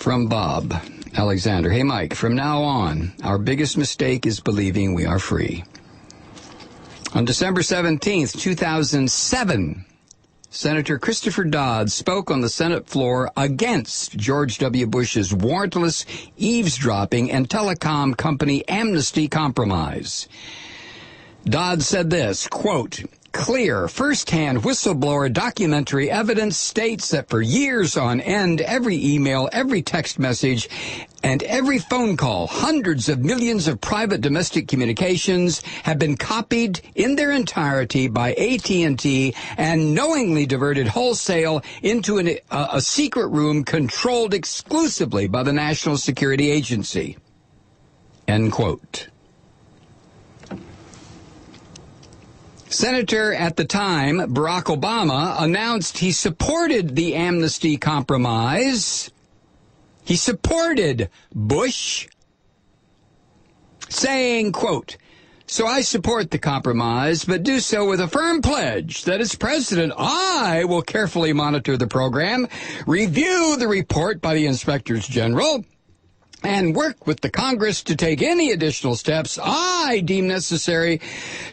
from Bob Alexander. Hey, Mike, from now on, our biggest mistake is believing we are free. On December 17th, 2007, Senator Christopher Dodd spoke on the Senate floor against George W. Bush's warrantless eavesdropping and telecom company amnesty compromise. Dodd said this, quote, "Clear, first-hand whistleblower documentary evidence states that for years on end, every email, every text message, and every phone call, hundreds of millions of private domestic communications have been copied in their entirety by AT&T and knowingly diverted wholesale into a secret room controlled exclusively by the National Security Agency." End quote. Senator at the time, Barack Obama, announced he supported the amnesty compromise. He supported Bush, saying, quote, "So I support the compromise, but do so with a firm pledge that as president, I will carefully monitor the program, review the report by the inspectors general, and work with the Congress to take any additional steps I deem necessary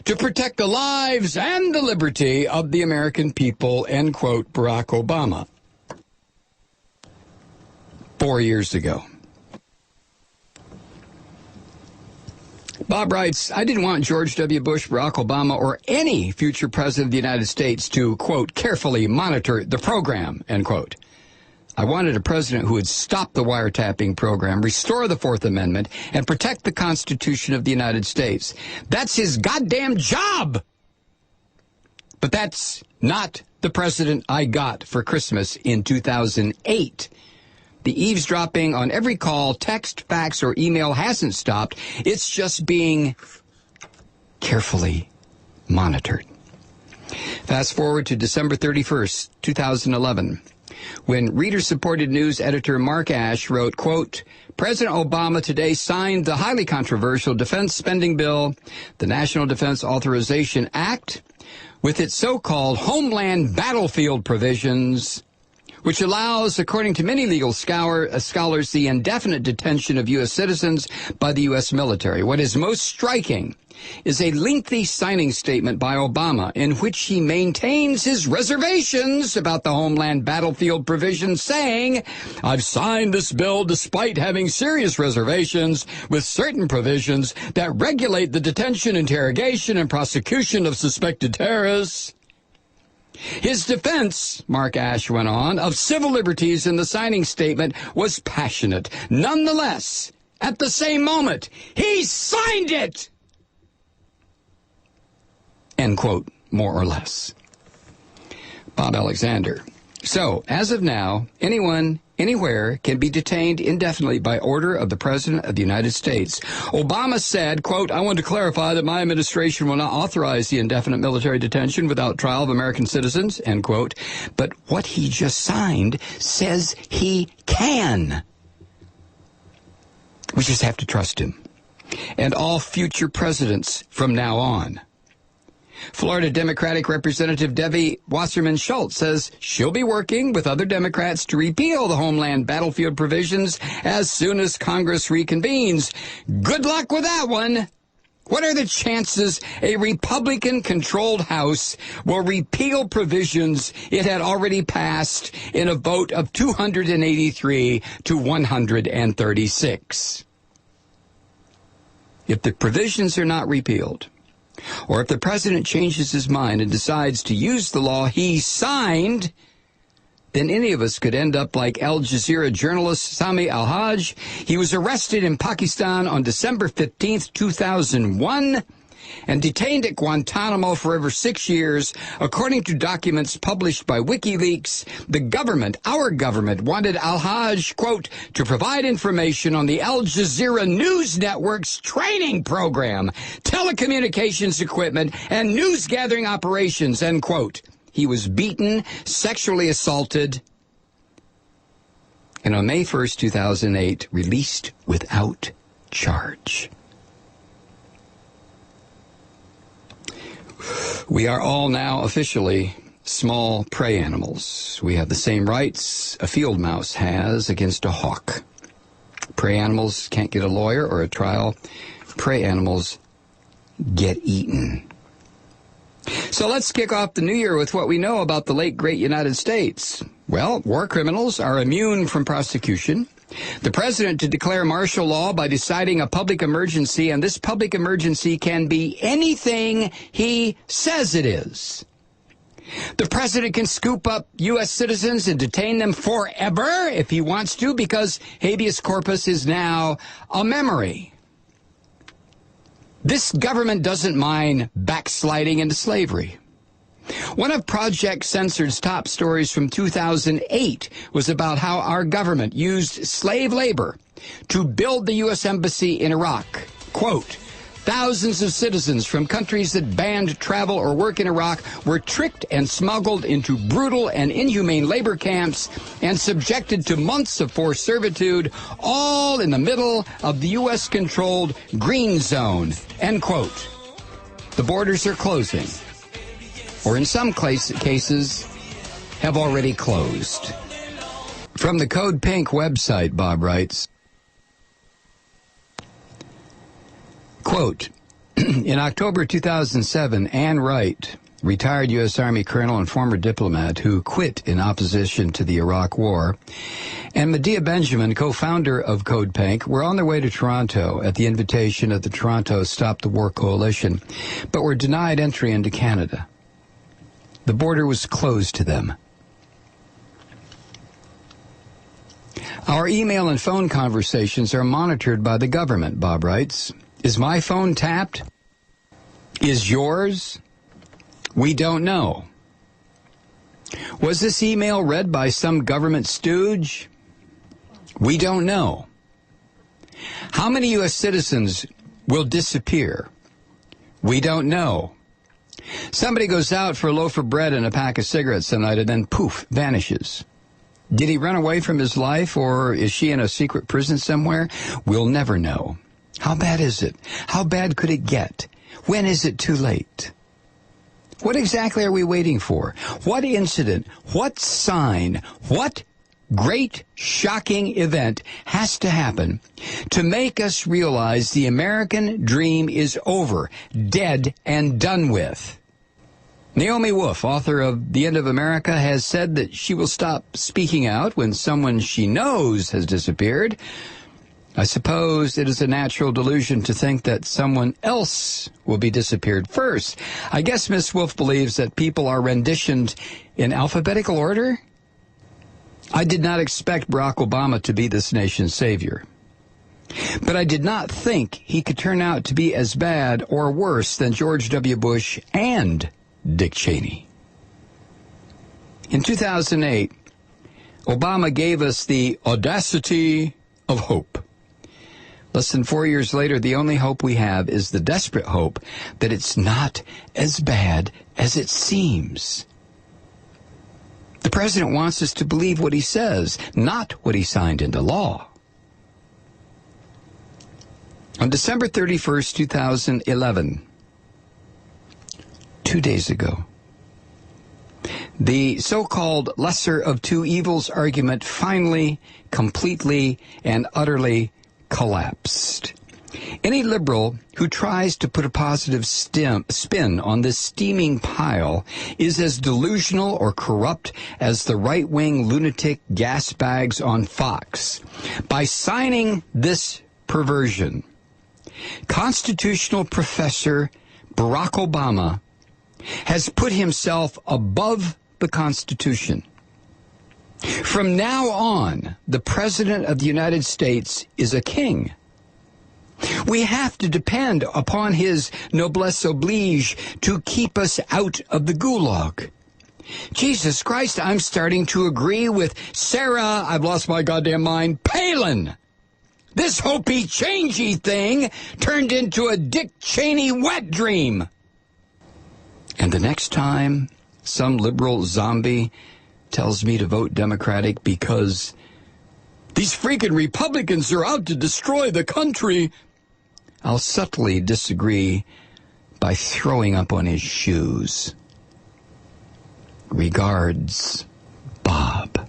to protect the lives and the liberty of the American people," end quote, Barack Obama. 4 years ago. Bob writes, "I didn't want George W. Bush, Barack Obama, or any future president of the United States to, quote, carefully monitor the program, end quote. I wanted a president who would stop the wiretapping program, restore the Fourth Amendment, and protect the Constitution of the United States. That's his goddamn job! But that's not the president I got for Christmas in 2008. The eavesdropping on every call, text, fax, or email hasn't stopped. It's just being carefully monitored." Fast forward to December 31st, 2011. When reader-supported news editor Mark Ash wrote, quote, "President Obama today signed the highly controversial defense spending bill, the National Defense Authorization Act, with its so-called homeland battlefield provisions, which allows, according to many legal scholars, the indefinite detention of U.S. citizens by the U.S. military. What is most striking is a lengthy signing statement by Obama in which he maintains his reservations about the homeland battlefield provision, saying, I've signed this bill despite having serious reservations with certain provisions that regulate the detention, interrogation, and prosecution of suspected terrorists. His defense, Mark Ash went on, of civil liberties in the signing statement was passionate. Nonetheless, at the same moment, he signed it! End quote, more or less. Bob Alexander. So, as of now, anyone, anywhere, can be detained indefinitely by order of the President of the United States. Obama said, quote, I want to clarify that my administration will not authorize the indefinite military detention without trial of American citizens, end quote. But what he just signed says he can. We just have to trust him. And all future presidents from now on. Florida Democratic Representative Debbie Wasserman Schultz says she'll be working with other Democrats to repeal the homeland battlefield provisions as soon as Congress reconvenes. Good luck with that one. What are the chances a Republican-controlled House will repeal provisions it had already passed in a vote of 283 to 136? If the provisions are not repealed, or if the president changes his mind and decides to use the law he signed, then any of us could end up like Al Jazeera journalist Sami Al-Haj. He was arrested in Pakistan on December 15th, 2001, and detained at Guantanamo for over 6 years. According to documents published by WikiLeaks, the government, our government, wanted Al-Haj, quote, to provide information on the Al Jazeera News Network's training program, telecommunications equipment, and news-gathering operations, end quote. He was beaten, sexually assaulted, and on May 1st, 2008, released without charge. We are all now officially small prey animals. We have the same rights a field mouse has against a hawk. Prey animals can't get a lawyer or a trial. Prey animals get eaten. So let's kick off the new year with what we know about the late, great United States. Well, war criminals are immune from prosecution. The president to declare martial law by deciding a public emergency, and this public emergency can be anything he says it is. The president can scoop up U.S. citizens and detain them forever if he wants to, because habeas corpus is now a memory. This government doesn't mind backsliding into slavery. One of Project Censored's top stories from 2008 was about how our government used slave labor to build the U.S. Embassy in Iraq. Quote, thousands of citizens from countries that banned travel or work in Iraq were tricked and smuggled into brutal and inhumane labor camps and subjected to months of forced servitude, all in the middle of the U.S.-controlled green zone, end quote. The borders are closing, or in some cases have already closed. From the Code Pink website, Bob writes, quote, in October 2007, Ann Wright, retired U.S. Army colonel and former diplomat who quit in opposition to the Iraq War, and Medea Benjamin, co-founder of Code Pink, were on their way to Toronto at the invitation of the Toronto Stop the War Coalition, but were denied entry into Canada. The border was closed to them. Our email and phone conversations are monitored by the government, Bob writes. Is my phone tapped? Is yours? We don't know. Was this email read by some government stooge? We don't know. How many U.S. citizens will disappear? We don't know. Somebody goes out for a loaf of bread and a pack of cigarettes tonight and then poof, vanishes. Did he run away from his life, or is she in a secret prison somewhere? We'll never know. How bad is it? How bad could it get? When is it too late? What exactly are we waiting for? What incident, what sign, what great, shocking event has to happen to make us realize the American dream is over, dead and done with? Naomi Wolf, author of The End of America, has said that she will stop speaking out when someone she knows has disappeared. I suppose it is a natural delusion to think that someone else will be disappeared first. I guess Miss Wolf believes that people are renditioned in alphabetical order. I did not expect Barack Obama to be this nation's savior. But I did not think he could turn out to be as bad or worse than George W. Bush and Dick Cheney. In 2008, Obama gave us the audacity of hope. Less than 4 years later, the only hope we have is the desperate hope that it's not as bad as it seems. The president wants us to believe what he says, not what he signed into law. On December 31st, 2011, 2 days ago, the so-called lesser of two evils argument finally, completely, and utterly collapsed. Any liberal who tries to put a positive spin on this steaming pile is as delusional or corrupt as the right-wing lunatic gasbags on Fox. By signing this perversion, constitutional professor Barack Obama has put himself above the Constitution. From now on, the President of the United States is a king. We have to depend upon his noblesse oblige to keep us out of the gulag. Jesus Christ, I'm starting to agree with Sarah, I've lost my goddamn mind, Palin. This hopey-changey thing turned into a Dick Cheney wet dream. And the next time some liberal zombie tells me to vote Democratic because these freaking Republicans are out to destroy the country, I'll subtly disagree by throwing up on his shoes. Regards, Bob.